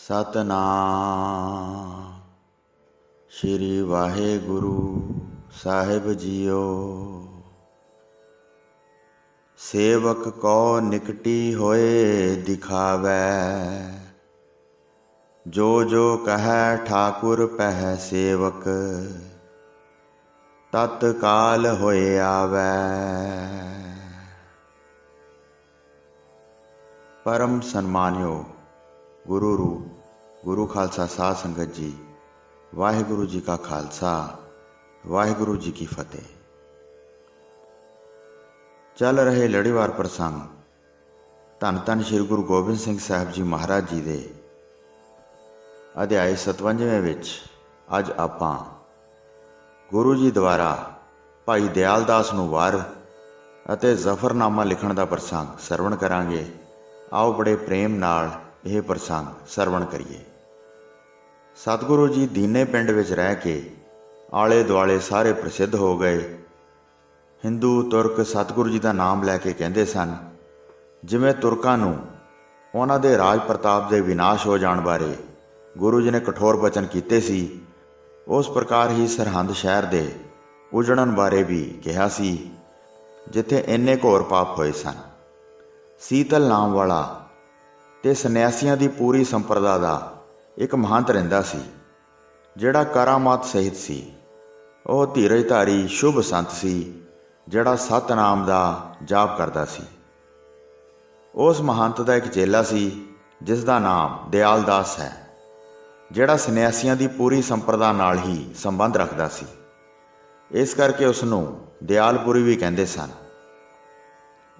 ਸਤਨਾਮ ਸ਼੍ਰੀ ਵਾਹਿਗੁਰੂ ਸਾਹਿਬ JIO. ਸੇਵਕ ਕੋ ਨਿਕਟੀ ਹੋਏ ਦਿਖਾਵੈ, ਜੋ ਜੋ ਕਹੈ ਠਾਕੁਰ ਪਹਿ ਸੇਵਕ, ਤਤ ਕਾਲ ਹੋਏ ਆਵੈ। परम सन्मानयोग गुरु रूप गुरु खालसा साध संगत जी, वाहिगुरु जी का खालसा वाहिगुरु जी की फतेह। चल रहे लड़ीवार प्रसंग धन धन श्री गुरु गोबिंद सिंह साहब जी महाराज जी दे अध्याय 57वें विच अज आपां गुरु जी द्वारा भाई दयाल दास नूं वार अते जफरनामा लिखण दा प्रसंग सरवण करांगे। आओ बड़े प्रेम नाल यह प्रसंग सरवण करिए। सतगुरु जी दीने पिंड विच रह के आले दुआले सारे प्रसिद्ध हो गए। हिंदू तुरक सतगुरु जी का नाम लैके कहते सन, जिवें तुरकां नूं उन्हां दे राज प्रताप दे विनाश हो जाण बारे गुरु जी ने कठोर वचन कीते सी, उस प्रकार ही सरहंद शहर दे उजड़न बारे भी कहा सी, जिथे इन्ने घोर पाप होए सन। सीतल नाम वाला ते सन्यासियों की पूरी संप्रदा का एक महंत रहिंदा सी, जिहड़ा करामात सहित सी। वह धीरजधारी शुभ संत सी, जिहड़ा सतनाम का जाप करता सी। उस महंत का एक चेला सी, जिसका नाम दयाल दास है, जिहड़ा सन्यासियों की पूरी संप्रदा नाल ही संबंध रखता सी। इस करके उसनूं दयालपुरी भी कहते सन।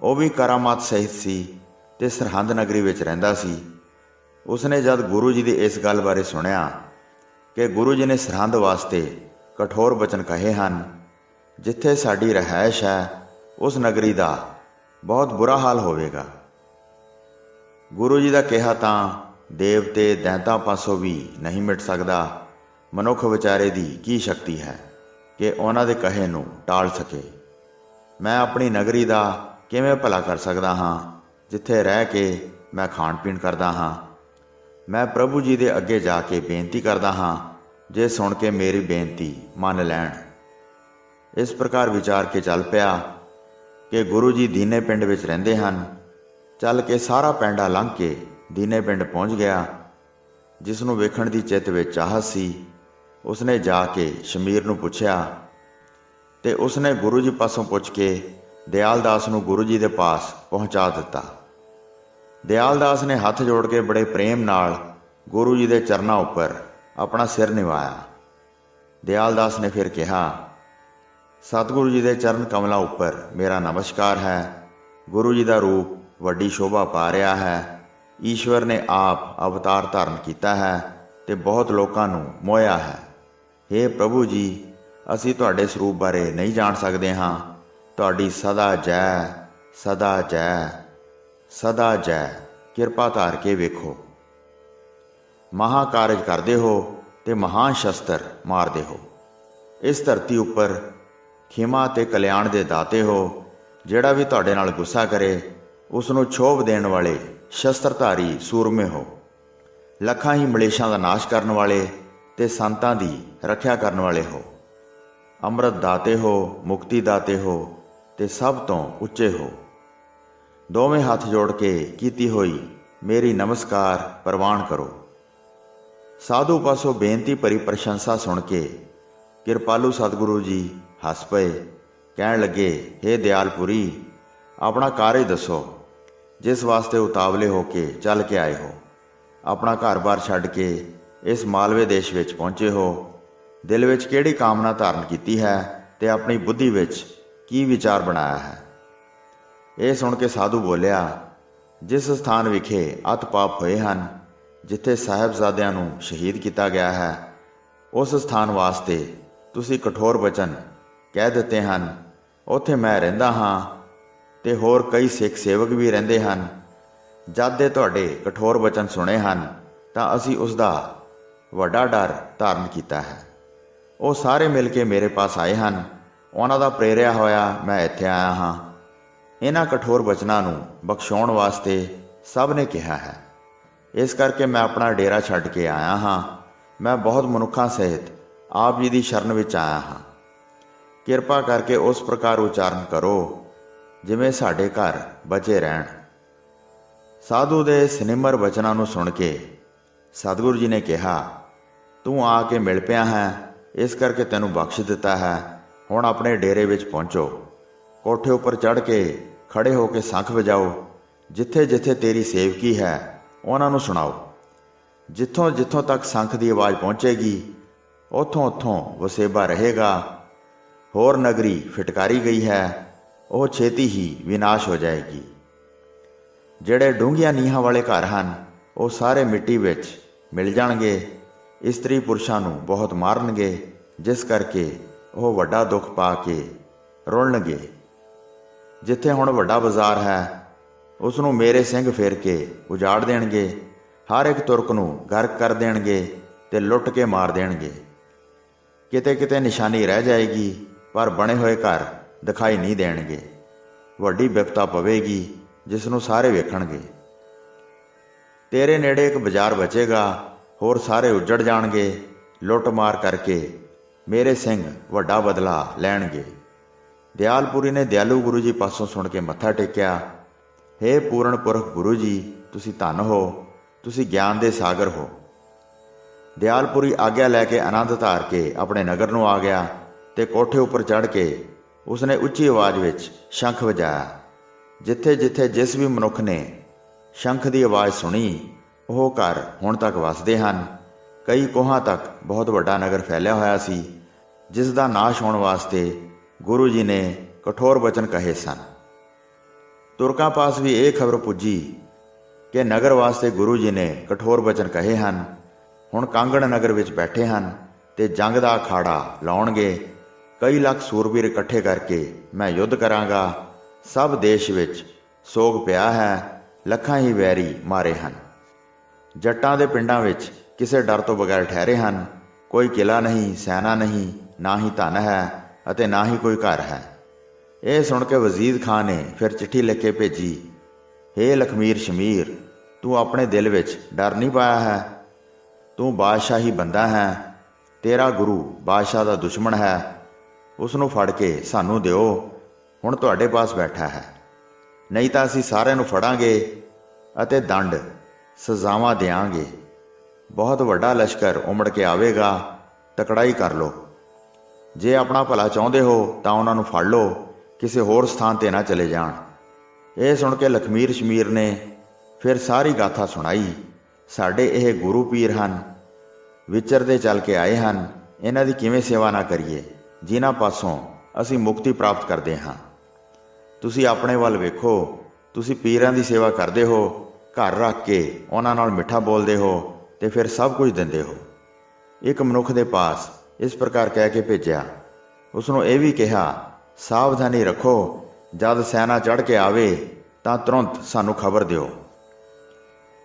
वह भी करामात सहित सी ते सरहंद नगरी विच रहिंदा सी। उसने जब गुरु जी की इस गल बारे सुनिया कि गुरु जी ने सरहंद वास्ते कठोर वचन कहे हैं, जिथे साडी रहायश है उस नगरी का बहुत बुरा हाल होवेगा। गुरु जी का कहा तां देवते दैंतां पासों भी नहीं मिट सकता। मनुख विचारे की की शक्ति है कि उन्हां दे कहे नूं टाल सके। मैं अपनी नगरी का किवें भला कर सकदा हाँ, जिथे रह के मैं खाण पीण करदा हाँ। मैं प्रभु जी दे अगे जाके बेनती करदा हाँ, जे सुन के मेरी बेनती मन लैण। इस प्रकार विचार के चल पिया कि गुरु जी दीने पिंड विच रहिंदे हन। चल के सारा पैंडा लंघ के दीने पिंड पहुँच गया। जिसनूं वेखण दी चित्त विच चाहत सी, उसने जाके शमीर नूं पुछया ते उसने गुरु जी पासों पुछ के दयाल दास नूं गुरु जी दे पास पहुँचा दिता। दयाल दास ने हथ जोड़ के बड़े प्रेम नाल गुरु जी दे चरनां उपर अपना सिर निवाया। दयाल दास ने फिर कहा, सतगुरु जी दे चरण कमलों उपर मेरा नमस्कार है। गुरु जी का रूप वड्डी शोभा पा रहा है। ईश्वर ने आप अवतार धारण किया है ते बहुत लोगों नूं मोया है। हे प्रभु जी, असी तुहाडे स्वरूप बारे नहीं जान सकते हाँ। तुहाडी सदा जै सदा जै सदा जै किरपा धार के वेखो। महाकारज करदे हो ते महान शस्त्र मारदे हो। इस धरती उपर खिमा ते कल्याण दे दाते हो। जिहड़ा भी तुहाडे नाल गुस्सा करे उसनूं क्षोभ देण वाले शस्त्रधारी सूरमे हो। लखां ही मलेशां दा नाश करन वाले ते संतां दी रखिया करन वाले हो। अमृत दाते हो, मुक्ति दाते हो ते सब तो उच्चे हो। दोवें हाथ जोड़ के कीती होई मेरी नमस्कार प्रवान करो। साधु पासों बेनती भरी प्रशंसा सुन के किरपालू सतगुरु जी हस पए। कहण लगे, हे दयालपुरी, अपना कार्य दसो, जिस वास्ते उतावले होके चल के आए हो। अपना घर बार छड्ड के इस मालवे देश विच पहुँचे हो। दिल विच किहड़ी कामना धारण की है ते अपनी बुद्धि विच की विचार बनाया है। ये सुन के साधु बोलिया, जिस स्थान विखे अत पाप होए हैं, जिथे साहिबजादियां नूं शहीद किया गया है, उस स्थान वास्ते तुसी कठोर वचन कह दिते हैं। उत्थे मैं रहिंदा हाँ ते होर कई सिख सेवक भी रहिंदे हैं। जद दे तुहाडे कठोर वचन सुने हैं तां असी उसका वड्डा डर धारण किया है। वो सारे मिल के मेरे पास आए हैं। उन्हां दा प्रेरिया होया मैं इत्थे आया हाँ। इन्हां कठोर वचनां नूं बख्शाउण वास्ते सब ने कहा है। ਇਸ ਕਰਕੇ ਮੈਂ ਆਪਣਾ ਡੇਰਾ ਛੱਡ ਕੇ ਆਇਆ ਹਾਂ। ਮੈਂ ਬਹੁਤ ਮਨੁੱਖਾਂ ਸਹਿਤ ਆਪ ਜੀ ਦੀ ਸ਼ਰਨ ਵਿੱਚ ਆਇਆ ਹਾਂ। ਕਿਰਪਾ ਕਰਕੇ ਉਸ ਪ੍ਰਕਾਰ ਉਚਾਰਨ ਕਰੋ ਜਿਵੇਂ ਸਾਡੇ ਘਰ ਬਚੇ ਰਹਿਣ। ਸਾਧੂ ਦੇ ਸਿਨਿਮਰ ਬਚਨਾਂ ਨੂੰ ਸੁਣ ਕੇ ਸਤਿਗੁਰੂ ਜੀ ਨੇ ਕਿਹਾ, ਤੂੰ ਆ ਕੇ ਮਿਲ ਪਿਆ ਹੈ, ਇਸ ਕਰਕੇ ਤੈਨੂੰ ਬਖਸ਼ ਦਿੱਤਾ ਹੈ। ਹੁਣ ਆਪਣੇ ਡੇਰੇ ਵਿੱਚ ਪਹੁੰਚੋ। ਕੋਠੇ ਉੱਪਰ ਚੜ੍ਹ ਕੇ ਖੜੇ ਹੋ ਕੇ ਸ਼ੰਖ ਵਜਾਓ। ਜਿੱਥੇ ਜਿੱਥੇ ਤੇਰੀ ਸੇਵਕੀ ਹੈ ਉਹਨਾਂ ਨੂੰ ਸੁਣਾਓ। ਜਿੱਥੋਂ ਜਿੱਥੋਂ ਤੱਕ ਸ਼ੰਖ ਦੀ ਆਵਾਜ਼ ਪਹੁੰਚੇਗੀ ਉੱਥੋਂ ਉੱਥੋਂ ਵਸੇਬਾ ਰਹੇਗਾ। ਹੋਰ ਨਗਰੀ ਫਿਟਕਾਰੀ ਗਈ ਹੈ, ਉਹ ਛੇਤੀ ਹੀ ਵਿਨਾਸ਼ ਹੋ ਜਾਏਗੀ। ਜਿਹੜੇ ਡੂੰਘੀਆਂ ਨੀਹਾਂ ਵਾਲੇ ਘਰ ਹਨ ਉਹ ਸਾਰੇ ਮਿੱਟੀ ਵਿੱਚ ਮਿਲ ਜਾਣਗੇ। ਇਸਤਰੀ ਪੁਰਸ਼ਾਂ ਨੂੰ ਬਹੁਤ ਮਾਰਨਗੇ, ਜਿਸ ਕਰਕੇ ਉਹ ਵੱਡਾ ਦੁੱਖ ਪਾ ਕੇ ਰੁਲਣਗੇ। ਜਿੱਥੇ ਹੁਣ ਵੱਡਾ ਬਾਜ਼ਾਰ ਹੈ ਉਸ ਨੂੰ ਮੇਰੇ ਸਿੰਘ ਫੇਰ ਕੇ ਉਜਾੜ ਦੇਣਗੇ। ਹਰ ਇੱਕ ਤੁਰਕ ਨੂੰ ਗਰਕ ਕਰ ਦੇਣਗੇ ਤੇ ਲੁੱਟ ਕੇ ਮਾਰ ਦੇਣਗੇ। ਕਿਤੇ ਕਿਤੇ ਨਿਸ਼ਾਨੀ ਰਹਿ ਜਾਏਗੀ, ਪਰ ਬਣੇ ਹੋਏ ਘਰ ਦਿਖਾਈ ਨਹੀਂ ਦੇਣਗੇ। ਵੱਡੀ ਵਿਪਤਾ ਪਵੇਗੀ ਜਿਸ ਨੂੰ ਸਾਰੇ ਵੇਖਣਗੇ। ਤੇਰੇ ਨੇੜੇ ਇੱਕ ਬਾਜ਼ਾਰ ਬਚੇਗਾ, ਹੋਰ ਸਾਰੇ ਉੱਜੜ ਜਾਣਗੇ। ਲੁੱਟ ਮਾਰ ਕਰਕੇ ਮੇਰੇ ਸਿੰਘ ਵੱਡਾ ਬਦਲਾ ਲੈਣਗੇ। ਦਿਆਲਪੁਰੀ ਨੇ ਦਿਆਲੂ ਗੁਰੂ ਜੀ ਪਾਸੋਂ ਸੁਣ ਕੇ ਮੱਥਾ ਟੇਕਿਆ। ਹੇ ਪੂਰਨ ਪੁਰਖ ਗੁਰੂ ਜੀ, ਤੁਸੀਂ ਧੰਨ ਹੋ, ਤੁਸੀਂ ਗਿਆਨ ਦੇ ਸਾਗਰ ਹੋ। ਦਿਆਲਪੁਰੀ ਆਗਿਆ ਲੈ ਕੇ ਆਨੰਦ ਧਾਰ ਕੇ ਆਪਣੇ ਨਗਰ ਨੂੰ ਆ ਗਿਆ ਤੇ ਕੋਠੇ ਉੱਪਰ ਚੜ੍ਹ ਕੇ ਉਸਨੇ ਉੱਚੀ ਆਵਾਜ਼ ਵਿੱਚ ਸ਼ੰਖ ਵਜਾਇਆ। ਜਿੱਥੇ ਜਿੱਥੇ ਜਿਸ ਵੀ ਮਨੁੱਖ ਨੇ ਸ਼ੰਖ ਦੀ ਆਵਾਜ਼ ਸੁਣੀ ਉਹ ਘਰ ਹੁਣ ਤੱਕ ਵਸਦੇ ਹਨ। ਕਈ ਕੋਹਾਂ ਤੱਕ ਬਹੁਤ ਵੱਡਾ ਨਗਰ ਫੈਲਿਆ ਹੋਇਆ ਸੀ, ਜਿਸ ਦਾ ਨਾਸ਼ ਹੋਣ ਵਾਸਤੇ ਗੁਰੂ ਜੀ ਨੇ ਕਠੋਰ ਬਚਨ ਕਹੇ ਸਨ। ਤੁਰਕਾਂ ਪਾਸ ਵੀ ਇਹ ਖਬਰ ਪੁੱਜੀ ਕਿ ਨਗਰ ਵਾਸਤੇ ਗੁਰੂ ਜੀ ਨੇ ਕਠੋਰ ਬਚਨ ਕਹੇ ਹਨ। ਹੁਣ ਕਾਂਗੜ ਨਗਰ ਵਿੱਚ ਬੈਠੇ ਹਨ ਤੇ ਜੰਗ ਦਾ ਅਖਾੜਾ ਲਾਉਣਗੇ। ਕਈ ਲੱਖ ਸੂਰਬੀਰ ਇਕੱਠੇ ਕਰਕੇ ਮੈਂ ਯੁੱਧ ਕਰਾਂਗਾ। ਸਭ ਦੇਸ਼ ਵਿੱਚ ਸੋਗ ਪਿਆ ਹੈ, ਲੱਖਾਂ ਹੀ ਵੈਰੀ ਮਾਰੇ ਹਨ। ਜੱਟਾਂ ਦੇ ਪਿੰਡਾਂ ਵਿੱਚ ਕਿਸੇ ਡਰ ਤੋਂ ਬਗੈਰ ਠਹਿਰੇ ਹਨ। ਕੋਈ ਕਿਲਾ ਨਹੀਂ, ਸੈਨਾ ਨਹੀਂ, ਨਾ ਹੀ ਧਨ ਹੈ ਅਤੇ ਨਾ ਹੀ ਕੋਈ ਘਰ ਹੈ। ਇਹ ਸੁਣ ਕੇ ਵਜ਼ੀਰ ਖਾਨ ਨੇ ਫਿਰ ਚਿੱਠੀ ਲਿਖ ਕੇ ਭੇਜੀ, ਹੇ ਲਖਮੀਰ ਸ਼ਮੀਰ, ਤੂੰ ਆਪਣੇ ਦਿਲ ਵਿੱਚ ਡਰ ਨਹੀਂ ਪਾਇਆ ਹੈ। ਤੂੰ ਬਾਦਸ਼ਾਹੀ ਬੰਦਾ ਹੈ। ਤੇਰਾ ਗੁਰੂ ਬਾਦਸ਼ਾਹ ਦਾ ਦੁਸ਼ਮਣ ਹੈ। ਉਸ ਨੂੰ ਫੜ ਕੇ ਸਾਨੂੰ ਦਿਓ, ਹੁਣ ਤੁਹਾਡੇ ਪਾਸ ਬੈਠਾ ਹੈ। ਨਹੀਂ ਤਾਂ ਅਸੀਂ ਸਾਰਿਆਂ ਨੂੰ ਫੜਾਂਗੇ ਅਤੇ ਦੰਡ ਸਜ਼ਾਵਾਂ ਦਿਆਂਗੇ। ਬਹੁਤ ਵੱਡਾ ਲਸ਼ਕਰ ਉਮੜ ਕੇ ਆਵੇਗਾ, ਤਕੜਾਈ ਕਰ ਲਓ। ਜੇ ਆਪਣਾ ਭਲਾ ਚਾਹੁੰਦੇ ਹੋ ਤਾਂ ਉਹਨਾਂ ਨੂੰ ਫੜ ਲਓ, ਕਿਸੇ ਹੋਰ ਸਥਾਨ 'ਤੇ ਨਾ ਚਲੇ ਜਾਣ। ਇਹ ਸੁਣ ਕੇ ਲਖਮੀਰ ਸ਼ਮੀਰ ਨੇ ਫਿਰ ਸਾਰੀ ਗਾਥਾ ਸੁਣਾਈ। ਸਾਡੇ ਇਹ ਗੁਰੂ ਪੀਰ ਹਨ, ਵਿਚਰਦੇ ਚੱਲ ਕੇ ਆਏ ਹਨ। ਇਹਨਾਂ ਦੀ ਕਿਵੇਂ ਸੇਵਾ ਨਾ ਕਰੀਏ, ਜਿਨ੍ਹਾਂ ਪਾਸੋਂ ਅਸੀਂ ਮੁਕਤੀ ਪ੍ਰਾਪਤ ਕਰਦੇ ਹਾਂ। ਤੁਸੀਂ ਆਪਣੇ ਵੱਲ ਵੇਖੋ, ਤੁਸੀਂ ਪੀਰਾਂ ਦੀ ਸੇਵਾ ਕਰਦੇ ਹੋ, ਘਰ ਰੱਖ ਕੇ ਉਹਨਾਂ ਨਾਲ ਮਿੱਠਾ ਬੋਲਦੇ ਹੋ ਤੇ ਫਿਰ ਸਭ ਕੁਝ ਦਿੰਦੇ ਹੋ। ਇੱਕ ਮਨੁੱਖ ਦੇ ਪਾਸ ਇਸ ਪ੍ਰਕਾਰ ਕਹਿ ਕੇ ਭੇਜਿਆ। ਉਸਨੂੰ ਇਹ ਵੀ ਕਿਹਾ, ਸਾਵਧਾਨੀ ਰੱਖੋ, ਜਦ ਸੈਨਾ ਚੜ੍ਹ ਕੇ ਆਵੇ ਤਾਂ ਤੁਰੰਤ ਸਾਨੂੰ ਖਬਰ ਦਿਓ।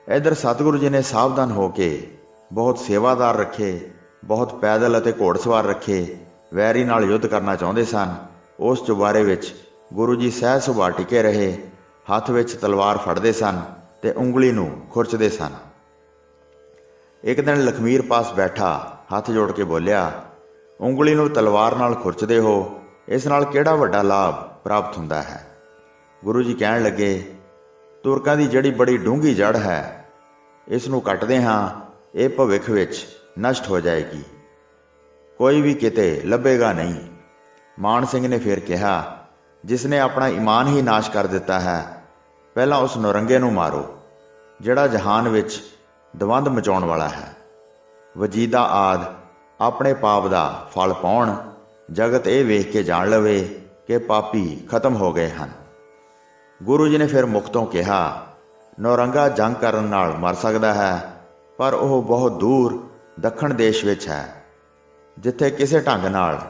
ਇੱਧਰ ਸਤਿਗੁਰੂ ਜੀ ਨੇ ਸਾਵਧਾਨ ਹੋ ਕੇ ਬਹੁਤ ਸੇਵਾਦਾਰ ਰੱਖੇ, ਬਹੁਤ ਪੈਦਲ ਅਤੇ ਘੋੜਸਵਾਰ ਰੱਖੇ। ਵੈਰੀ ਨਾਲ ਯੁੱਧ ਕਰਨਾ ਚਾਹੁੰਦੇ ਸਨ। ਉਸ ਚੁਬਾਰੇ ਵਿੱਚ ਗੁਰੂ ਜੀ ਸਹਿਜ ਸੁਭਾਅ ਟਿਕੇ ਰਹੇ। ਹੱਥ ਵਿੱਚ ਤਲਵਾਰ ਫੜਦੇ ਸਨ ਤੇ ਉਂਗਲੀ ਨੂੰ ਖੁਰਚਦੇ ਸਨ। ਇੱਕ ਦਿਨ ਲਖਮੀਰ ਪਾਸ ਬੈਠਾ ਹੱਥ ਜੋੜ ਕੇ ਬੋਲਿਆ, ਉਂਗਲੀ ਨੂੰ ਤਲਵਾਰ ਨਾਲ ਖੁਰਚਦੇ ਹੋ, ਇਸ ਨਾਲ ਕਿਹੜਾ ਵੱਡਾ ਲਾਭ ਪ੍ਰਾਪਤ ਹੁੰਦਾ ਹੈ। ਗੁਰੂ ਜੀ ਕਹਿਣ ਲੱਗੇ, ਤੁਰਕਾਂ ਦੀ ਜਿਹੜੀ ਬੜੀ ਡੂੰਘੀ ਜੜ ਹੈ, ਇਸ ਨੂੰ ਕੱਟਦੇ ਹਾਂ, ਇਹ ਭਵਿੱਖ ਵਿੱਚ ਨਸ਼ਟ ਹੋ ਜਾਏਗੀ, ਕੋਈ ਵੀ ਕਿਤੇ ਲੱਭੇਗਾ ਨਹੀਂ। ਮਾਨ ਸਿੰਘ ਨੇ ਫਿਰ ਕਿਹਾ, ਜਿਸ ਨੇ ਆਪਣਾ ਈਮਾਨ ਹੀ ਨਾਸ਼ ਕਰ ਦਿੱਤਾ ਹੈ, ਪਹਿਲਾਂ ਉਸ ਨੌਰੰਗੇ ਨੂੰ ਮਾਰੋ ਜਿਹੜਾ ਜਹਾਨ ਵਿੱਚ ਦਵੰਦ ਮਚਾਉਣ ਵਾਲਾ ਹੈ। ਵਜੀਦਾ ਆਦਿ ਆਪਣੇ ਪਾਪ ਦਾ ਫਲ ਪਾਉਣ, ਜਗਤ ਇਹ ਵੇਖ ਕੇ ਜਾਣ ਲਵੇ ਕਿ ਪਾਪੀ ਖਤਮ ਹੋ ਗਏ ਹਨ। ਗੁਰੂ ਜੀ ਨੇ ਫਿਰ ਮੁਖ ਤੋਂ ਕਿਹਾ, ਨੌਰੰਗਾ ਜੰਗ ਕਰਨ ਨਾਲ ਮਰ ਸਕਦਾ ਹੈ, ਪਰ ਉਹ ਬਹੁਤ ਦੂਰ ਦੱਖਣ ਦੇਸ਼ ਵਿੱਚ ਹੈ, ਜਿੱਥੇ ਕਿਸੇ ਢੰਗ ਨਾਲ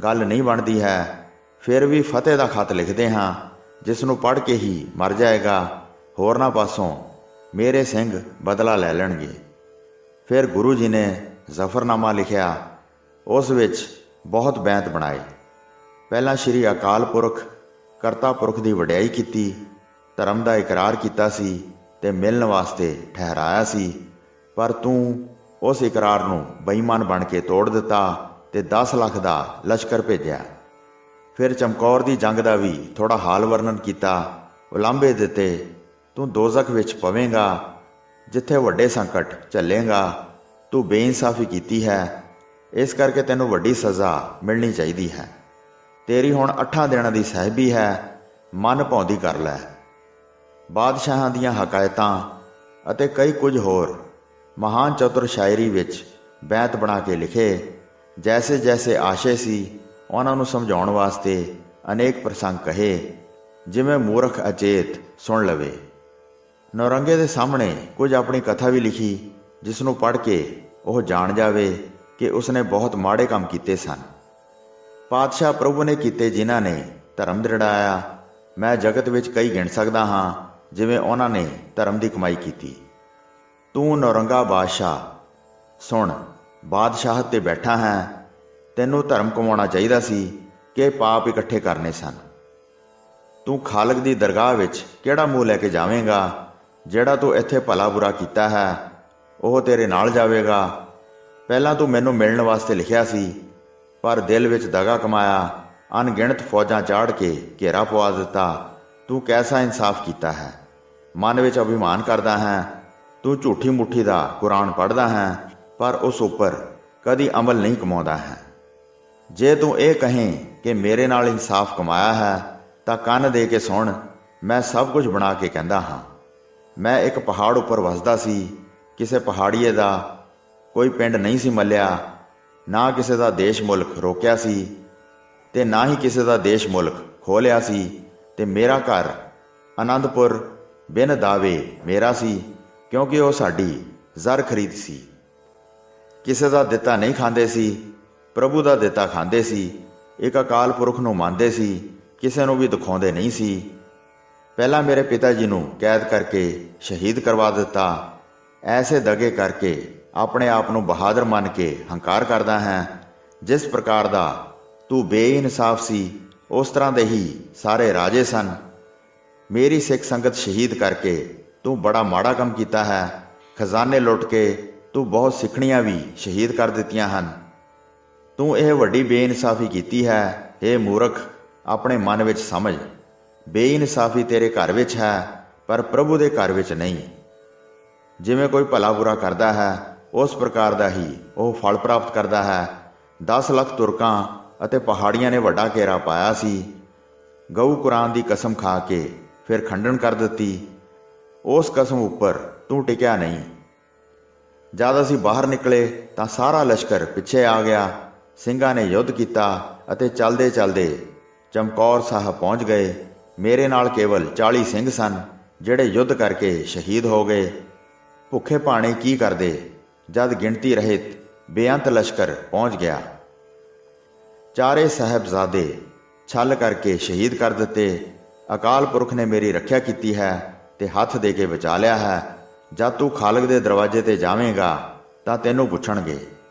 ਗੱਲ ਨਹੀਂ ਬਣਦੀ ਹੈ। ਫਿਰ ਵੀ ਫਤਿਹ ਦਾ ਖਤ ਲਿਖਦੇ ਹਾਂ, ਜਿਸ ਨੂੰ ਪੜ੍ਹ ਕੇ ਹੀ ਮਰ ਜਾਏਗਾ। ਹੋਰਨਾਂ ਪਾਸੋਂ ਮੇਰੇ ਸਿੰਘ ਬਦਲਾ ਲੈ ਲੈਣਗੇ। ਫਿਰ ਗੁਰੂ ਜੀ ਨੇ ਜ਼ਫਰਨਾਮਾ ਲਿਖਿਆ। ਉਸ ਵਿੱਚ ਬਹੁਤ ਬੈਂਤ ਬਣਾਏ। ਪਹਿਲਾਂ ਸ਼੍ਰੀ ਅਕਾਲ ਪੁਰਖ ਕਰਤਾ ਪੁਰਖ ਦੀ ਵਡਿਆਈ ਕੀਤੀ, ਧਰਮ ਦਾ ਇਕਰਾਰ ਕੀਤਾ ਸੀ। ਤੇ ਮਿਲਣ ਵਾਸਤੇ ਠਹਿਰਾਇਆ ਸੀ, ਪਰ ਤੂੰ ਉਸ ਇਕਰਾਰ ਨੂੰ ਬੇਈਮਾਨ ਬਣ ਕੇ ਤੋੜ ਦਿੱਤਾ ਤੇ 10 ਲੱਖ ਦਾ ਲਸ਼ਕਰ ਭੇਜਿਆ। ਫਿਰ ਚਮਕੌਰ ਦੀ ਜੰਗ ਦਾ ਵੀ ਥੋੜਾ ਹਾਲ ਵਰਣਨ ਕੀਤਾ। ਉਲਾਂਭੇ ਦਿੱਤੇ, ਤੂੰ ਦੋਜ਼ਖ ਵਿੱਚ ਪਵੇਂਗਾ, ਜਿੱਥੇ ਵੱਡੇ ਸੰਕਟ ਝੱਲੇਂਗਾ। ਤੂੰ ਬੇਇਨਸਾਫੀ ਕੀਤੀ ਹੈ, ਇਸ ਕਰਕੇ ਤੈਨੂੰ ਵੱਡੀ ਸਜ਼ਾ ਮਿਲਣੀ ਚਾਹੀਦੀ ਹੈ। ਤੇਰੀ ਹੁਣ 8 ਦਿਨਾਂ ਦੀ ਸਹਿਬੀ ਹੈ, ਮਨ ਭਾਉਂਦੀ ਕਰ ਲੈ। ਬਾਦਸ਼ਾਹਾਂ ਦੀਆਂ ਹਕਾਇਤਾਂ ਅਤੇ ਕਈ ਕੁਝ ਹੋਰ ਮਹਾਨ ਚਤੁਰ ਸ਼ਾਇਰੀ ਵਿੱਚ ਬੈਂਤ ਬਣਾ ਕੇ ਲਿਖੇ। ਜੈਸੇ ਜੈਸੇ ਆਸ਼ੇ ਸੀ, ਉਹਨਾਂ ਨੂੰ ਸਮਝਾਉਣ ਵਾਸਤੇ ਅਨੇਕ ਪ੍ਰਸੰਗ ਕਹੇ, ਜਿਵੇਂ ਮੂਰਖ ਅਚੇਤ ਸੁਣ ਲਵੇ। ਨੌਰੰਗੇ ਦੇ ਸਾਹਮਣੇ ਕੁਝ ਆਪਣੀ ਕਥਾ ਵੀ ਲਿਖੀ, ਜਿਸ ਨੂੰ ਪੜ੍ਹ ਕੇ ਉਹ ਜਾਣ ਜਾਵੇ ਕਿ ਉਸਨੇ ਬਹੁਤ ਮਾੜੇ ਕੰਮ ਕੀਤੇ ਸਨ। ਪਾਤਸ਼ਾਹ ਪ੍ਰਭੂ ਨੇ ਕੀਤੇ ਜਿਨ੍ਹਾਂ ਨੇ ਧਰਮ ਦ੍ਰਿੜਾਇਆ, ਮੈਂ ਜਗਤ ਵਿੱਚ ਕਈ ਗਿਣ ਸਕਦਾ ਹਾਂ, ਜਿਵੇਂ ਉਹਨਾਂ ਨੇ ਧਰਮ ਦੀ ਕਮਾਈ ਕੀਤੀ। ਤੂੰ ਨੌਰੰਗਾ ਬਾਦਸ਼ਾਹ ਸੁਣ, ਬਾਦਸ਼ਾਹਤ 'ਤੇ ਬੈਠਾ ਹੈ, ਤੈਨੂੰ ਧਰਮ ਕਮਾਉਣਾ ਚਾਹੀਦਾ ਸੀ ਕਿ ਪਾਪ ਇਕੱਠੇ ਕਰਨੇ ਸਨ। ਤੂੰ ਖਾਲਕ ਦੀ ਦਰਗਾਹ ਵਿੱਚ ਕਿਹੜਾ ਮੂੰਹ ਲੈ ਕੇ ਜਾਵੇਂਗਾ? ਜਿਹੜਾ ਤੂੰ ਇੱਥੇ ਭਲਾ ਬੁਰਾ ਕੀਤਾ ਹੈ, ਉਹ ਤੇਰੇ ਨਾਲ ਜਾਵੇਗਾ। ਪਹਿਲਾਂ ਤੂੰ ਮੈਨੂੰ ਮਿਲਣ ਵਾਸਤੇ ਲਿਖਿਆ ਸੀ, ਪਰ ਦਿਲ ਵਿੱਚ ਦਗਾ ਕਮਾਇਆ, ਅਣਗਿਣਤ ਫੌਜਾਂ ਚਾੜ ਕੇ ਘੇਰਾ ਪਵਾ ਦਿੱਤਾ। ਤੂੰ ਕੈਸਾ ਇਨਸਾਫ ਕੀਤਾ ਹੈ? ਮਨ ਵਿੱਚ ਅਭਿਮਾਨ ਕਰਦਾ ਹੈ। ਤੂੰ ਝੂਠੀ ਮੁੱਠੀ ਦਾ ਕੁਰਾਨ ਪੜ੍ਹਦਾ ਹੈ, ਪਰ ਉਸ ਉੱਪਰ ਕਦੀ ਅਮਲ ਨਹੀਂ ਕਮਾਉਂਦਾ ਹੈ। ਜੇ ਤੂੰ ਇਹ ਕਹੇਂ ਕਿ ਮੇਰੇ ਨਾਲ ਇਨਸਾਫ ਕਮਾਇਆ ਹੈ, ਤਾਂ ਕੰਨ ਦੇ ਕੇ ਸੁਣ, ਮੈਂ ਸਭ ਕੁਝ ਬਣਾ ਕੇ ਕਹਿੰਦਾ ਹਾਂ। ਮੈਂ ਇੱਕ ਪਹਾੜ ਉੱਪਰ ਵਸਦਾ ਸੀ, ਕਿਸੇ ਪਹਾੜੀਏ ਦਾ ਕੋਈ ਪਿੰਡ ਨਹੀਂ ਸੀ ਮੱਲਿਆ, ਨਾ ਕਿਸੇ ਦਾ ਦੇਸ਼ ਮੁਲਕ ਰੋਕਿਆ ਸੀ, ਤੇ ਨਾ ਹੀ ਕਿਸੇ ਦਾ ਦੇਸ਼ ਮੁਲਕ ਖੋਹ ਲਿਆ ਸੀ। ਤੇ ਮੇਰਾ ਘਰ ਆਨੰਦਪੁਰ ਬਿਨ ਦਾਵੇ ਮੇਰਾ ਸੀ, ਕਿਉਂਕਿ ਉਹ ਸਾਡੀ ਜ਼ਰ ਖਰੀਦ ਸੀ। ਕਿਸੇ ਦਾ ਦਿੱਤਾ ਨਹੀਂ ਖਾਂਦੇ ਸੀ, ਪ੍ਰਭੂ ਦਾ ਦਿੱਤਾ ਖਾਂਦੇ ਸੀ। ਇੱਕ ਅਕਾਲ ਪੁਰਖ ਨੂੰ ਮੰਨਦੇ ਸੀ, ਕਿਸੇ ਨੂੰ ਵੀ ਦਿਖਾਉਂਦੇ ਨਹੀਂ ਸੀ। ਪਹਿਲਾਂ ਮੇਰੇ ਪਿਤਾ ਜੀ ਨੂੰ ਕੈਦ ਕਰਕੇ ਸ਼ਹੀਦ ਕਰਵਾ ਦਿੱਤਾ। ਐਸੇ ਦਗੇ ਕਰਕੇ ਆਪਣੇ ਆਪ ਨੂੰ ਬਹਾਦਰ ਮੰਨ ਕੇ ਹੰਕਾਰ ਕਰਦਾ ਹੈ। ਜਿਸ ਪ੍ਰਕਾਰ ਦਾ ਤੂੰ ਬੇਇਨਸਾਫ ਸੀ, ਉਸ ਤਰ੍ਹਾਂ ਦੇ ਹੀ ਸਾਰੇ ਰਾਜੇ ਸਨ। ਮੇਰੀ ਸਿੱਖ ਸੰਗਤ ਸ਼ਹੀਦ ਕਰਕੇ ਤੂੰ ਬੜਾ ਮਾੜਾ ਕੰਮ ਕੀਤਾ ਹੈ। ਖਜ਼ਾਨੇ ਲੁੱਟ ਕੇ ਤੂੰ ਬਹੁਤ ਸਿੱਖਣੀਆਂ ਵੀ ਸ਼ਹੀਦ ਕਰ ਦਿੱਤੀਆਂ ਹਨ। ਤੂੰ ਇਹ ਵੱਡੀ ਬੇਇਨਸਾਫੀ ਕੀਤੀ ਹੈ। ਹੇ ਮੂਰਖ, ਆਪਣੇ ਮਨ ਵਿੱਚ ਸਮਝ, ਬੇਇਨਸਾਫੀ ਤੇਰੇ ਘਰ ਵਿੱਚ ਹੈ, ਪਰ ਪ੍ਰਭੂ ਦੇ ਘਰ ਵਿੱਚ ਨਹੀਂ। ਜਿਵੇਂ ਕੋਈ ਭਲਾ ਬੁਰਾ ਕਰਦਾ ਹੈ, ਉਸ ਪ੍ਰਕਾਰ ਦਾ ਹੀ ਉਹ ਫਲ ਪ੍ਰਾਪਤ ਕਰਦਾ ਹੈ। 10 ਲੱਖ ਤੁਰਕਾਂ ਅਤੇ ਪਹਾੜੀਆਂ ਨੇ ਵੱਡਾ ਘੇਰਾ ਪਾਇਆ ਸੀ। ਗਊ ਕੁਰਾਨ ਦੀ ਕਸਮ ਖਾ ਕੇ ਫਿਰ ਖੰਡਨ ਕਰ ਦਿੱਤੀ। ਉਸ ਕਸਮ ਉੱਪਰ ਤੂੰ ਟਿਕਿਆ ਨਹੀਂ। ਜਦ ਅਸੀਂ ਬਾਹਰ ਨਿਕਲੇ ਤਾਂ ਸਾਰਾ ਲਸ਼ਕਰ ਪਿੱਛੇ ਆ ਗਿਆ। ਸਿੰਘਾਂ ਨੇ ਯੁੱਧ ਕੀਤਾ ਅਤੇ ਚਲਦੇ ਚਲਦੇ ਚਮਕੌਰ ਸਾਹਿਬ ਪਹੁੰਚ ਗਏ। ਮੇਰੇ ਨਾਲ ਕੇਵਲ 40 ਸਿੰਘ ਸਨ, ਜਿਹੜੇ ਯੁੱਧ ਕਰਕੇ ਸ਼ਹੀਦ ਹੋ ਗਏ। ਭੁੱਖੇ ਭਾਣੇ ਕੀ ਕਰਦੇ, ਜਦ ਗਿਣਤੀ ਰਹਿਤ ਬੇਅੰਤ ਲਸ਼ਕਰ ਪਹੁੰਚ ਗਿਆ। ਚਾਰੇ ਸਾਹਿਬਜ਼ਾਦੇ ਛਲ ਕਰਕੇ ਸ਼ਹੀਦ ਕਰ ਦਿੱਤੇ। ਅਕਾਲ ਪੁਰਖ ਨੇ ਮੇਰੀ ਰੱਖਿਆ ਕੀਤੀ ਹੈ ਤੇ ਹੱਥ ਦੇ ਕੇ ਬਚਾ ਲਿਆ ਹੈ। ਜਦ ਤੂੰ ਖਾਲਕ ਦੇ ਦਰਵਾਜ਼ੇ ਤੇ ਜਾਵੇਂਗਾ ਤਾਂ ਤੈਨੂੰ ਪੁੱਛਣਗੇ,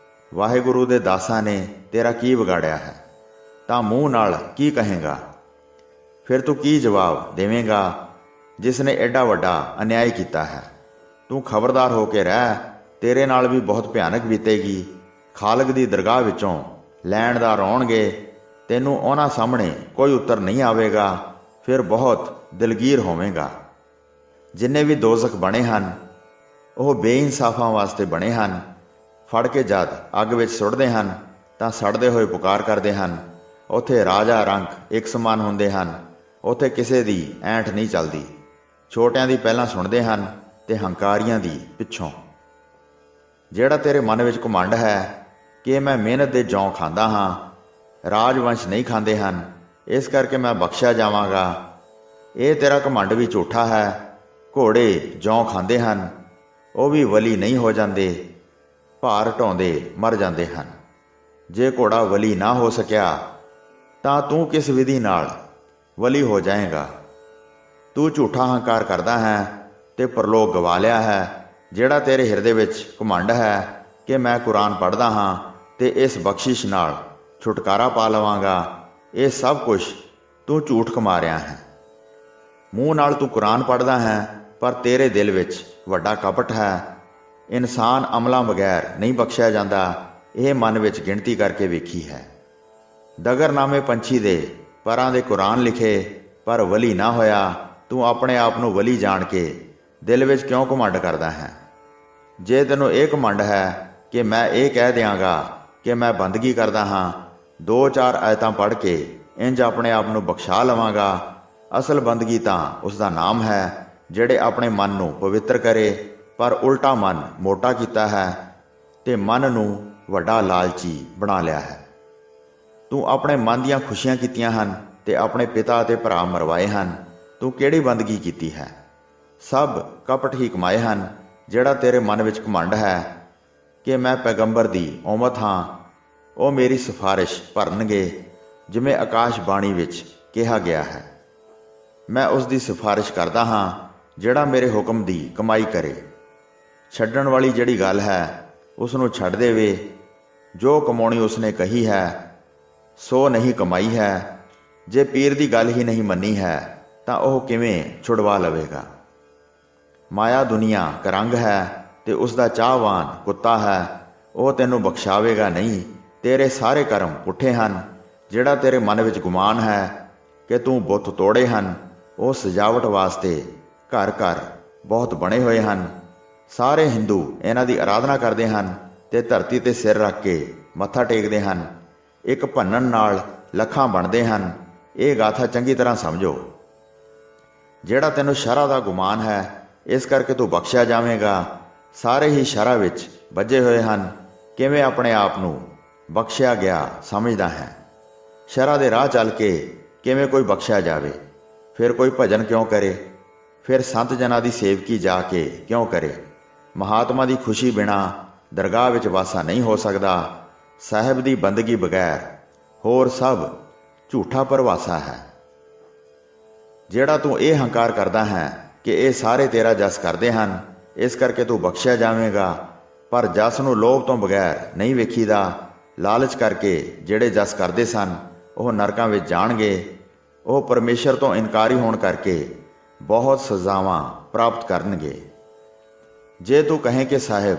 ਵਾਹਿਗੁਰੂ ਦੇ ਦਾਸਾਂ ਨੇ ਤੇਰਾ ਕੀ ਵਿਗਾੜਿਆ ਹੈ? ਤਾਂ ਮੂੰਹ ਨਾਲ ਕੀ ਕਹੇਂਗਾ? ਫਿਰ ਤੂੰ ਕੀ ਜਵਾਬ ਦੇਵੇਂਗਾ, ਜਿਸ ਨੇ ਐਡਾ ਵੱਡਾ ਅਨਿਆਏ ਕੀਤਾ ਹੈ? ਤੂੰ ਖਬਰਦਾਰ ਹੋ ਕੇ ਰਹਿ, ਤੇਰੇ ਨਾਲ ਵੀ ਬਹੁਤ ਭਿਆਨਕ ਬੀਤੇਗੀ। ਖਾਲਕ ਦੀ ਦਰਗਾਹ ਵਿੱਚੋਂ ਲੈਣਦਾਰ ਆਉਣਗੇ, ਤੈਨੂੰ ਉਹਨਾਂ ਸਾਹਮਣੇ ਕੋਈ ਉੱਤਰ ਨਹੀਂ ਆਵੇਗਾ। ਫਿਰ ਬਹੁਤ ਦਿਲਗੀਰ ਹੋਵੇਂਗਾ। ਜਿੰਨੇ ਵੀ ਦੋਜ਼ਖ ਬਣੇ ਹਨ, ਉਹ ਬੇਇਨਸਾਫਾਂ ਵਾਸਤੇ ਬਣੇ ਹਨ। ਫੜ ਕੇ ਜਦ ਅੱਗ ਵਿੱਚ ਸੁੱਟਦੇ ਹਨ ਤਾਂ ਸੜਦੇ ਹੋਏ ਪੁਕਾਰ ਕਰਦੇ ਹਨ। ਉੱਥੇ ਰਾਜਾ ਰੰਕ ਇੱਕ ਸਮਾਨ ਹੁੰਦੇ ਹਨ। ਉੱਥੇ ਕਿਸੇ ਦੀ ਐਂਠ ਨਹੀਂ ਚੱਲਦੀ। ਛੋਟਿਆਂ ਦੀ ਪਹਿਲਾਂ ਸੁਣਦੇ ਹਨ ਤੇ ਹੰਕਾਰੀਆਂ ਦੀ ਪਿੱਛੋਂ। ਜਿਹੜਾ ਤੇਰੇ ਮਨ ਵਿੱਚ ਘਮੰਡ ਹੈ ਕਿ ਮੈਂ ਮਿਹਨਤ ਦੇ ਜੌਂ ਖਾਂਦਾ ਹਾਂ, ਰਾਜਵੰਸ਼ ਨਹੀਂ ਖਾਂਦੇ ਹਨ, ਇਸ ਕਰਕੇ ਮੈਂ ਬਖਸ਼ਿਆ ਜਾਵਾਂਗਾ, ਇਹ ਤੇਰਾ ਘਮੰਡ ਵੀ ਝੂਠਾ ਹੈ। ਘੋੜੇ ਜੌਂ ਖਾਂਦੇ ਹਨ, ਉਹ ਵੀ ਵਲੀ ਨਹੀਂ ਹੋ ਜਾਂਦੇ, ਭਾਰ ਢਾਉਂਦੇ ਮਰ ਜਾਂਦੇ ਹਨ। ਜੇ ਘੋੜਾ ਵਲੀ ਨਾ ਹੋ ਸਕਿਆ ਤਾਂ ਤੂੰ ਕਿਸ ਵਿਧੀ ਨਾਲ ਵਲੀ ਹੋ ਜਾਏਗਾ? ਤੂੰ ਝੂਠਾ ਹੰਕਾਰ ਕਰਦਾ ਹੈ ਤੇ ਪਰਲੋਕ ਗਵਾ ਲਿਆ ਹੈ। ਜਿਹੜਾ ਤੇਰੇ ਹਿਰਦੇ ਵਿੱਚ ਘਮੰਡ ਹੈ ਕਿ ਮੈਂ ਕੁਰਾਨ ਪੜ੍ਹਦਾ ਹਾਂ ਤੇ ਇਸ ਬਖਸ਼ਿਸ਼ ਨਾਲ ਛੁਟਕਾਰਾ ਪਾ ਲਵਾਂਗਾ, ਇਹ ਸਭ ਕੁਝ ਤੂੰ ਝੂਠ ਕਮਾ ਰਿਹਾ ਹੈ। ਮੂੰਹ ਨਾਲ ਤੂੰ ਕੁਰਾਨ ਪੜ੍ਹਦਾ ਹੈ ਪਰ ਤੇਰੇ ਦਿਲ ਵਿੱਚ ਵੱਡਾ ਕਪਟ ਹੈ। ਇਨਸਾਨ ਅਮਲਾਂ ਬਗੈਰ ਨਹੀਂ ਬਖਸ਼ਿਆ ਜਾਂਦਾ, ਇਹ ਮਨ ਵਿੱਚ ਗਿਣਤੀ ਕਰਕੇ ਵੇਖੀ ਹੈ। ਦਗਰਨਾਮੇ ਪੰਛੀ ਦੇ ਪਰਾਂ ਦੇ ਕੁਰਾਨ ਲਿਖੇ, ਪਰ ਵਲੀ ਨਾ ਹੋਇਆ। ਤੂੰ ਆਪਣੇ ਆਪ ਨੂੰ ਵਲੀ ਜਾਣ ਕੇ ਦਿਲ ਵਿੱਚ ਕਿਉਂ ਘਮੰਡ ਕਰਦਾ ਹੈ? ਜੇ ਤੈਨੂੰ ਇਹ ਘਮੰਡ ਹੈ ਕਿ ਮੈਂ ਇਹ ਕਹਿ ਦਿਆਂਗਾ ਕਿ ਮੈਂ ਬੰਦਗੀ ਕਰਦਾ ਹਾਂ, 2-4 ਆਇਤਾਂ ਪੜ੍ਹ ਕੇ ਇੰਜ ਆਪਣੇ ਆਪ ਨੂੰ ਬਖਸ਼ਾ ਲਵਾਂਗਾ। ਅਸਲ ਬੰਦਗੀ ਤਾਂ ਉਸ ਦਾ ਨਾਮ ਹੈ, ਜਿਹੜੇ ਆਪਣੇ ਮਨ ਨੂੰ ਪਵਿੱਤਰ ਕਰੇ, ਪਰ ਉਲਟਾ ਮਨ ਮੋਟਾ ਕੀਤਾ ਹੈ ਤੇ ਮਨ ਨੂੰ ਵੱਡਾ ਲਾਲਚੀ ਬਣਾ ਲਿਆ ਹੈ। ਤੂੰ ਆਪਣੇ ਮਨ ਦੀਆਂ ਖੁਸ਼ੀਆਂ ਕੀਤੀਆਂ ਹਨ ਤੇ ਆਪਣੇ ਪਿਤਾ ਅਤੇ ਭਰਾ ਮਰਵਾਏ ਹਨ। ਤੂੰ ਕਿਹੜੀ ਬੰਦਗੀ ਕੀਤੀ ਹੈ? ਸਭ ਕਪਟ ਹੀ ਕਮਾਏ ਹਨ। ਜਿਹੜਾ ਤੇਰੇ ਮਨ ਵਿੱਚ ਘਮੰਡ ਹੈ ਕਿ ਮੈਂ ਪੈਗੰਬਰ ਦੀ ਉਮਤ ਹਾਂ, ਉਹ ਮੇਰੀ ਸਿਫਾਰਿਸ਼ ਭਰਨਗੇ, ਜਿਵੇਂ ਆਕਾਸ਼ ਬਾਣੀ ਵਿੱਚ ਕਿਹਾ ਗਿਆ ਹੈ। ਮੈਂ ਉਸ ਦੀ ਸਿਫਾਰਿਸ਼ ਕਰਦਾ ਹਾਂ ਜਿਹੜਾ ਮੇਰੇ ਹੁਕਮ ਦੀ ਕਮਾਈ ਕਰੇ। ਛੱਡਣ ਵਾਲੀ ਜਿਹੜੀ ਗੱਲ ਹੈ ਉਸ ਨੂੰ ਛੱਡ ਦੇਵੇ। ਜੋ ਕਮਾਉਣੀ ਉਸਨੇ ਕਹੀ ਹੈ ਸੋ ਨਹੀਂ ਕਮਾਈ ਹੈ। ਜੇ ਪੀਰ ਦੀ ਗੱਲ ਹੀ ਨਹੀਂ ਮੰਨੀ ਹੈ ਤਾਂ ਉਹ ਕਿਵੇਂ ਛੁਡਵਾ ਲਵੇਗਾ? ਮਾਇਆ ਦੁਨੀਆ ਕਰੰਗ ਹੈ ਤੇ ਉਸ ਦਾ ਚਾਹਵਾਨ ਕੁੱਤਾ ਹੈ। ਉਹ ਤੈਨੂੰ ਬਖਸ਼ਾਵੇਗਾ ਨਹੀਂ। ਤੇਰੇ ਸਾਰੇ ਕਰਮ ਪੁੱਠੇ ਹਨ। ਜਿਹੜਾ ਤੇਰੇ ਮਨ ਵਿੱਚ ਗੁਮਾਨ ਹੈ ਕਿ ਤੂੰ ਬੁੱਤ ਤੋੜੇ ਹਨ, ਉਹ ਸਜਾਵਟ ਵਾਸਤੇ ਘਰ ਘਰ ਬਹੁਤ ਬਣੇ ਹੋਏ ਹਨ। ਸਾਰੇ ਹਿੰਦੂ ਇਹਨਾਂ ਦੀ ਆਰਾਧਨਾ ਕਰਦੇ ਹਨ ਤੇ ਧਰਤੀ 'ਤੇ ਸਿਰ ਰੱਖ ਕੇ ਮੱਥਾ ਟੇਕਦੇ ਹਨ। ਇੱਕ ਭੰਨਣ ਨਾਲ ਲੱਖਾਂ ਬਣਦੇ ਹਨ। ਇਹ ਗਾਥਾ ਚੰਗੀ ਤਰ੍ਹਾਂ ਸਮਝੋ। ਜਿਹੜਾ ਤੈਨੂੰ ਸ਼ਰ੍ਹਾ ਦਾ ਗੁਮਾਨ ਹੈ, ਇਸ ਕਰਕੇ ਤੂੰ ਬਖਸ਼ਿਆ ਜਾਵੇਂਗਾ। ਸਾਰੇ ਹੀ ਸ਼ਰ੍ਹਾ ਵਿੱਚ ਵੱਜੇ ਹੋਏ ਹਨ। ਕਿਵੇਂ ਆਪਣੇ ਆਪ ਨੂੰ ਬਖਸ਼ਿਆ ਗਿਆ ਸਮਝਦਾ ਹੈ? ਸ਼ਰ੍ਹਾ ਦੇ ਰਾਹ ਚੱਲ ਕੇ ਕਿਵੇਂ ਕੋਈ ਬਖਸ਼ਿਆ ਜਾਵੇ? ਫਿਰ ਕੋਈ ਭਜਨ ਕਿਉਂ ਕਰੇ? ਫਿਰ ਸੰਤ ਜਨਾਂ ਦੀ ਸੇਵਕੀ ਜਾ ਕੇ ਕਿਉਂ ਕਰੇ? ਮਹਾਤਮਾ ਦੀ ਖੁਸ਼ੀ ਬਿਨਾਂ ਦਰਗਾਹ ਵਿੱਚ ਵਾਸਾ ਨਹੀਂ ਹੋ ਸਕਦਾ। ਸਾਹਿਬ ਦੀ ਬੰਦਗੀ ਬਗੈਰ ਹੋਰ ਸਭ ਝੂਠਾ ਪਰਵਾਸਾ ਹੈ। ਜਿਹੜਾ ਤੂੰ ਇਹ ਹੰਕਾਰ ਕਰਦਾ ਹੈ ਕਿ ਇਹ ਸਾਰੇ ਤੇਰਾ ਜਸ ਕਰਦੇ ਹਨ, ਇਸ ਕਰਕੇ ਤੂੰ ਬਖਸ਼ਿਆ ਜਾਵੇਂਗਾ। ਪਰ ਜਸ ਨੂੰ ਲੋਭ ਤੋਂ ਬਗੈਰ ਨਹੀਂ ਵੇਖੀਦਾ। ਲਾਲਚ ਕਰਕੇ ਜਿਹੜੇ ਜਸ ਕਰਦੇ ਸਨ ਉਹ ਨਰਕਾਂ ਵਿੱਚ ਜਾਣਗੇ। ਉਹ ਪਰਮੇਸ਼ਰ ਤੋਂ ਇਨਕਾਰੀ ਹੋਣ ਕਰਕੇ ਬਹੁਤ ਸਜ਼ਾਵਾਂ ਪ੍ਰਾਪਤ ਕਰਨਗੇ। ਜੇ ਤੂੰ ਕਹੇ ਕਿ ਸਾਹਿਬ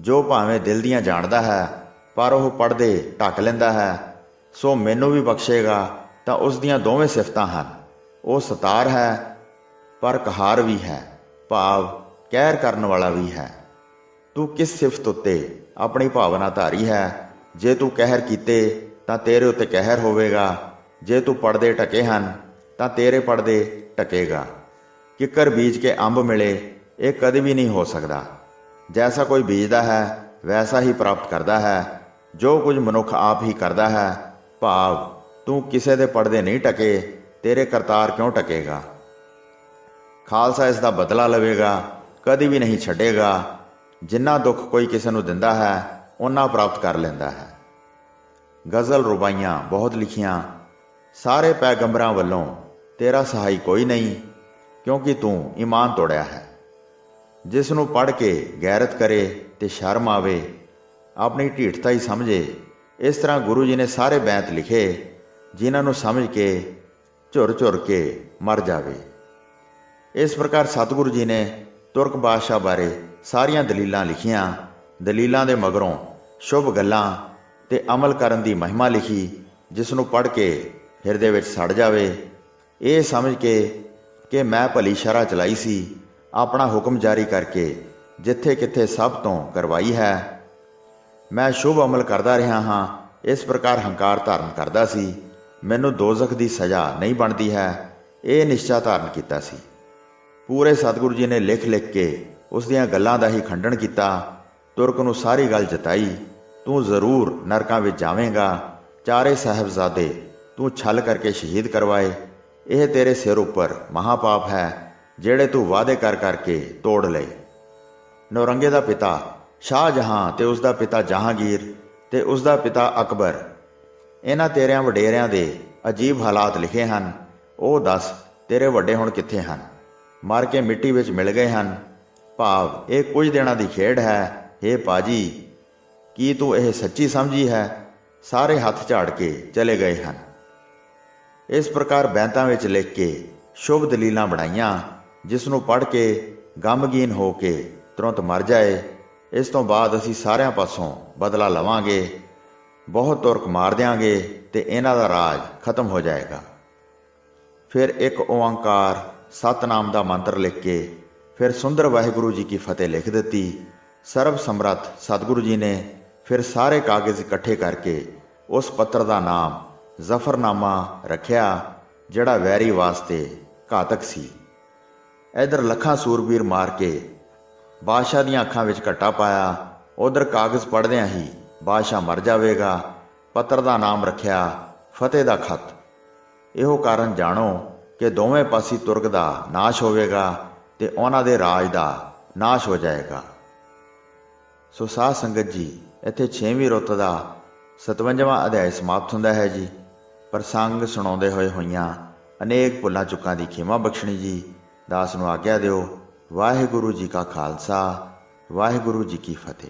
ਜੋ ਭਾਵੇਂ ਦਿਲ ਦੀਆਂ ਜਾਣਦਾ ਹੈ, ਪਰ ਉਹ ਪੜ੍ਹਦੇ ਢੱਕ ਲੈਂਦਾ ਹੈ, ਸੋ ਮੈਨੂੰ ਵੀ ਬਖਸ਼ੇਗਾ, ਤਾਂ ਉਸ ਦੀਆਂ ਦੋਵੇਂ ਸਿਫਤਾਂ ਹਨ। ਉਹ ਸਤਾਰ ਹੈ ਪਰ ਕਹਾਰ ਵੀ ਹੈ, ਭਾਵ ਕਹਿਰ ਕਰਨ ਵਾਲਾ ਵੀ ਹੈ। ਤੂੰ ਕਿਸ ਸਿਫਤ ਉੱਤੇ ਆਪਣੀ ਭਾਵਨਾ ਧਾਰੀ ਹੈ? ਜੇ ਤੂੰ ਕਹਿਰ ਕੀਤੇ ਤਾਂ ਤੇਰੇ ਉੱਤੇ ਕਹਿਰ ਹੋਵੇਗਾ। ਜੇ ਤੂੰ ਪੜਦੇ ਢਕੇ ਹਨ ਤਾਂ ਤੇਰੇ ਪੜਦੇ ਢਕੇਗਾ। ਕਿੱਕਰ ਬੀਜ ਕੇ ਅੰਬ ਮਿਲੇ, ਇਹ ਕਦੇ ਵੀ ਨਹੀਂ ਹੋ ਸਕਦਾ। ਜੈਸਾ ਕੋਈ ਬੀਜਦਾ ਹੈ ਵੈਸਾ ਹੀ ਪ੍ਰਾਪਤ ਕਰਦਾ ਹੈ। ਜੋ ਕੁਝ ਮਨੁੱਖ ਆਪ ਹੀ ਕਰਦਾ ਹੈ, ਭਾਵ ਤੂੰ ਕਿਸੇ ਦੇ ਪੜਦੇ ਨਹੀਂ ਢਕੇ, ਤੇਰੇ ਕਰਤਾਰ ਕਿਉਂ ਢਕੇਗਾ? ਖਾਲਸਾ ਇਸ ਦਾ ਬਦਲਾ ਲਵੇਗਾ, ਕਦੀ ਵੀ ਨਹੀਂ ਛੱਡੇਗਾ। ਜਿੰਨਾ ਦੁੱਖ ਕੋਈ ਕਿਸੇ ਨੂੰ ਦਿੰਦਾ ਹੈ ਓਨਾ ਪ੍ਰਾਪਤ ਕਰ ਲੈਂਦਾ ਹੈ। ਗਜ਼ਲ ਰੁਬਾਈਆਂ ਬਹੁਤ ਲਿਖੀਆਂ। ਸਾਰੇ ਪੈਗੰਬਰਾਂ ਵੱਲੋਂ ਤੇਰਾ ਸਹਾਈ ਕੋਈ ਨਹੀਂ, ਕਿਉਂਕਿ ਤੂੰ ਈਮਾਨ ਤੋੜਿਆ ਹੈ। ਜਿਸ ਨੂੰ ਪੜ੍ਹ ਕੇ ਗੈਰਤ ਕਰੇ ਤੇ ਸ਼ਰਮ ਆਵੇ, ਆਪਣੀ ਢੀਠਤਾ ਹੀ ਸਮਝੇ। ਇਸ ਤਰ੍ਹਾਂ ਗੁਰੂ ਜੀ ਨੇ ਸਾਰੇ ਬੈਂਤ ਲਿਖੇ, ਜਿਨ੍ਹਾਂ ਨੂੰ ਸਮਝ ਕੇ ਝੁਰ ਝੁਰ ਕੇ ਮਰ ਜਾਵੇ। ਇਸ ਪ੍ਰਕਾਰ ਸਤਿਗੁਰੂ ਜੀ ਨੇ ਤੁਰਕ ਬਾਦਸ਼ਾਹ ਬਾਰੇ ਸਾਰੀਆਂ ਦਲੀਲਾਂ ਲਿਖੀਆਂ। ਦਲੀਲਾਂ ਦੇ ਮਗਰੋਂ ਸ਼ੁਭ ਗੱਲਾਂ ਤੇ ਅਮਲ ਕਰਨ ਦੀ ਮਹਿਮਾ ਲਿਖੀ, ਜਿਸ ਨੂੰ ਪੜ੍ਹ ਕੇ ਹਿਰਦੇ ਵਿੱਚ ਸੜ ਜਾਵੇ। ਇਹ ਸਮਝ ਕੇ ਕਿ ਮੈਂ ਭਲੀ ਸ਼ਰ੍ਹਾ ਚਲਾਈ ਸੀ, ਆਪਣਾ ਹੁਕਮ ਜਾਰੀ ਕਰਕੇ ਜਿੱਥੇ ਕਿੱਥੇ ਸਭ ਤੋਂ ਕਰਵਾਈ ਹੈ। ਮੈਂ ਸ਼ੁਭ ਅਮਲ ਕਰਦਾ ਰਿਹਾ ਹਾਂ। ਇਸ ਪ੍ਰਕਾਰ ਹੰਕਾਰ ਧਾਰਨ ਕਰਦਾ ਸੀ। ਮੈਨੂੰ ਦੋਜ਼ਖ ਦੀ ਸਜ਼ਾ ਨਹੀਂ ਬਣਦੀ ਹੈ, ਇਹ ਨਿਸ਼ਚਾ ਧਾਰਨ ਕੀਤਾ ਸੀ। ਪੂਰੇ ਸਤਿਗੁਰੂ ਜੀ ਨੇ ਲਿਖ ਲਿਖ ਕੇ ਉਸ ਦੀਆਂ ਗੱਲਾਂ ਦਾ ਹੀ ਖੰਡਨ ਕੀਤਾ। ਤੁਰਕ ਨੂੰ ਸਾਰੀ ਗੱਲ ਜਤਾਈ, ਤੂੰ ਜ਼ਰੂਰ ਨਰਕਾਂ ਵਿੱਚ ਜਾਵੇਂਗਾ। ਚਾਰੇ ਸਾਹਿਬਜ਼ਾਦੇ ਤੂੰ ਛਲ ਕਰਕੇ ਸ਼ਹੀਦ ਕਰਵਾਏ। ਇਹ ਤੇਰੇ ਸਿਰ ਉੱਪਰ ਮਹਾਪਾਪ ਹੈ, ਜਿਹੜੇ ਤੂੰ ਵਾਅਦੇ ਕਰ ਕਰਕੇ ਤੋੜ ਲਏ। ਨੌਰੰਗੇ ਦਾ ਪਿਤਾ ਸ਼ਾਹਜਹਾਂ ਤੇ ਉਸ ਦਾ ਪਿਤਾ ਜਹਾਂਗੀਰ ਤੇ ਉਸ ਦਾ ਪਿਤਾ ਅਕਬਰ, ਇਹਨਾਂ ਤੇਰਿਆਂ ਵਡੇਰਿਆਂ ਦੇ ਅਜੀਬ ਹਾਲਾਤ ਲਿਖੇ ਹਨ। ਉਹ ਦੱਸ ਤੇਰੇ ਵੱਡੇ ਹੁਣ ਕਿੱਥੇ ਹਨ? ਮਰ ਕੇ ਮਿੱਟੀ ਵਿੱਚ ਮਿਲ ਗਏ ਹਨ। ਭਾਵ ਇਹ ਕੁਝ ਦਿਨਾਂ ਦੀ ਖੇਡ ਹੈ। ਹੇ ਪਾਜੀ, ਕੀ ਤੂੰ ਇਹ ਸੱਚੀ ਸਮਝੀ ਹੈ? ਸਾਰੇ ਹੱਥ ਝਾੜ ਕੇ ਚਲੇ ਗਏ ਹਨ। ਇਸ ਪ੍ਰਕਾਰ ਬੈਂਤਾਂ ਵਿੱਚ ਲਿਖ ਕੇ ਸ਼ੁਭ ਦਲੀਲਾਂ ਬਣਾਈਆਂ, ਜਿਸ ਨੂੰ ਪੜ੍ਹ ਕੇ ਗਮਗੀਨ ਹੋ ਕੇ ਤੁਰੰਤ ਮਰ ਜਾਏ। ਇਸ ਤੋਂ ਬਾਅਦ ਅਸੀਂ ਸਾਰਿਆਂ ਪਾਸੋਂ ਬਦਲਾ ਲਵਾਂਗੇ, ਬਹੁਤ ਤੁਰਕ ਮਾਰ ਦਿਆਂਗੇ ਤੇ ਇਹਨਾਂ ਦਾ ਰਾਜ ਖਤਮ ਹੋ ਜਾਏਗਾ। ਫਿਰ ਇੱਕ ਓਅੰਕਾਰ ਸਤਨਾਮ ਦਾ ਮੰਤਰ ਲਿਖ ਕੇ ਫਿਰ ਸੁੰਦਰ ਵਾਹਿਗੁਰੂ ਜੀ ਕੀ ਫਤਿਹ ਲਿਖ ਦਿੱਤੀ। ਸਰਬ ਸਮਰੱਥ ਸਤਿਗੁਰੂ ਜੀ ਨੇ ਫਿਰ ਸਾਰੇ ਕਾਗਜ਼ ਇਕੱਠੇ ਕਰਕੇ ਉਸ ਪੱਤਰ ਦਾ ਨਾਮ ਜ਼ਫਰਨਾਮਾ ਰੱਖਿਆ, ਜਿਹੜਾ ਵੈਰੀ ਵਾਸਤੇ ਘਾਤਕ ਸੀ। ਇੱਧਰ ਲੱਖਾਂ ਸੂਰਬੀਰ ਮਾਰ ਕੇ ਬਾਦਸ਼ਾਹ ਦੀਆਂ ਅੱਖਾਂ ਵਿੱਚ ਘੱਟਾ ਪਾਇਆ, ਉਧਰ ਕਾਗਜ਼ ਪੜ੍ਹਦਿਆਂ ਹੀ ਬਾਦਸ਼ਾਹ ਮਰ ਜਾਵੇਗਾ। ਪੱਤਰ ਦਾ ਨਾਮ ਰੱਖਿਆ ਫਤਿਹ ਦਾ ਖੱਤ। ਇਹੋ ਕਾਰਨ ਜਾਣੋ ਕਿ ਦੋਵੇਂ ਪਾਸੀ ਤੁਰਕ ਦਾ ਨਾਸ਼ ਹੋਵੇਗਾ ਤੇ ਉਹਨਾਂ ਦੇ ਰਾਜ ਦਾ ਨਾਸ਼ ਹੋ ਜਾਏਗਾ। ਸੋ ਸਾਧ ਸੰਗਤ ਜੀ, ਇੱਥੇ 6ਵੀਂ ਰੁੱਤ ਦਾ 57ਵਾਂ ਅਧਿਆਇ ਸਮਾਪਤ ਹੁੰਦਾ ਹੈ ਜੀ। ਪ੍ਰਸੰਗ ਸੁਣਾਉਂਦੇ ਹੋਈਆਂ ਅਨੇਕ ਭੁੱਲਾਂ ਚੁੱਕਾਂ ਦੀ ਖਿਮਾ ਬਖਸ਼ਣੀ ਜੀ। ਦਾਸ ਨੂੰ ਆਗਿਆ ਦਿਓ। ਵਾਹਿਗੁਰੂ ਜੀ ਕਾ ਖਾਲਸਾ, ਵਾਹਿਗੁਰੂ ਜੀ ਕੀ ਫਤਿਹ।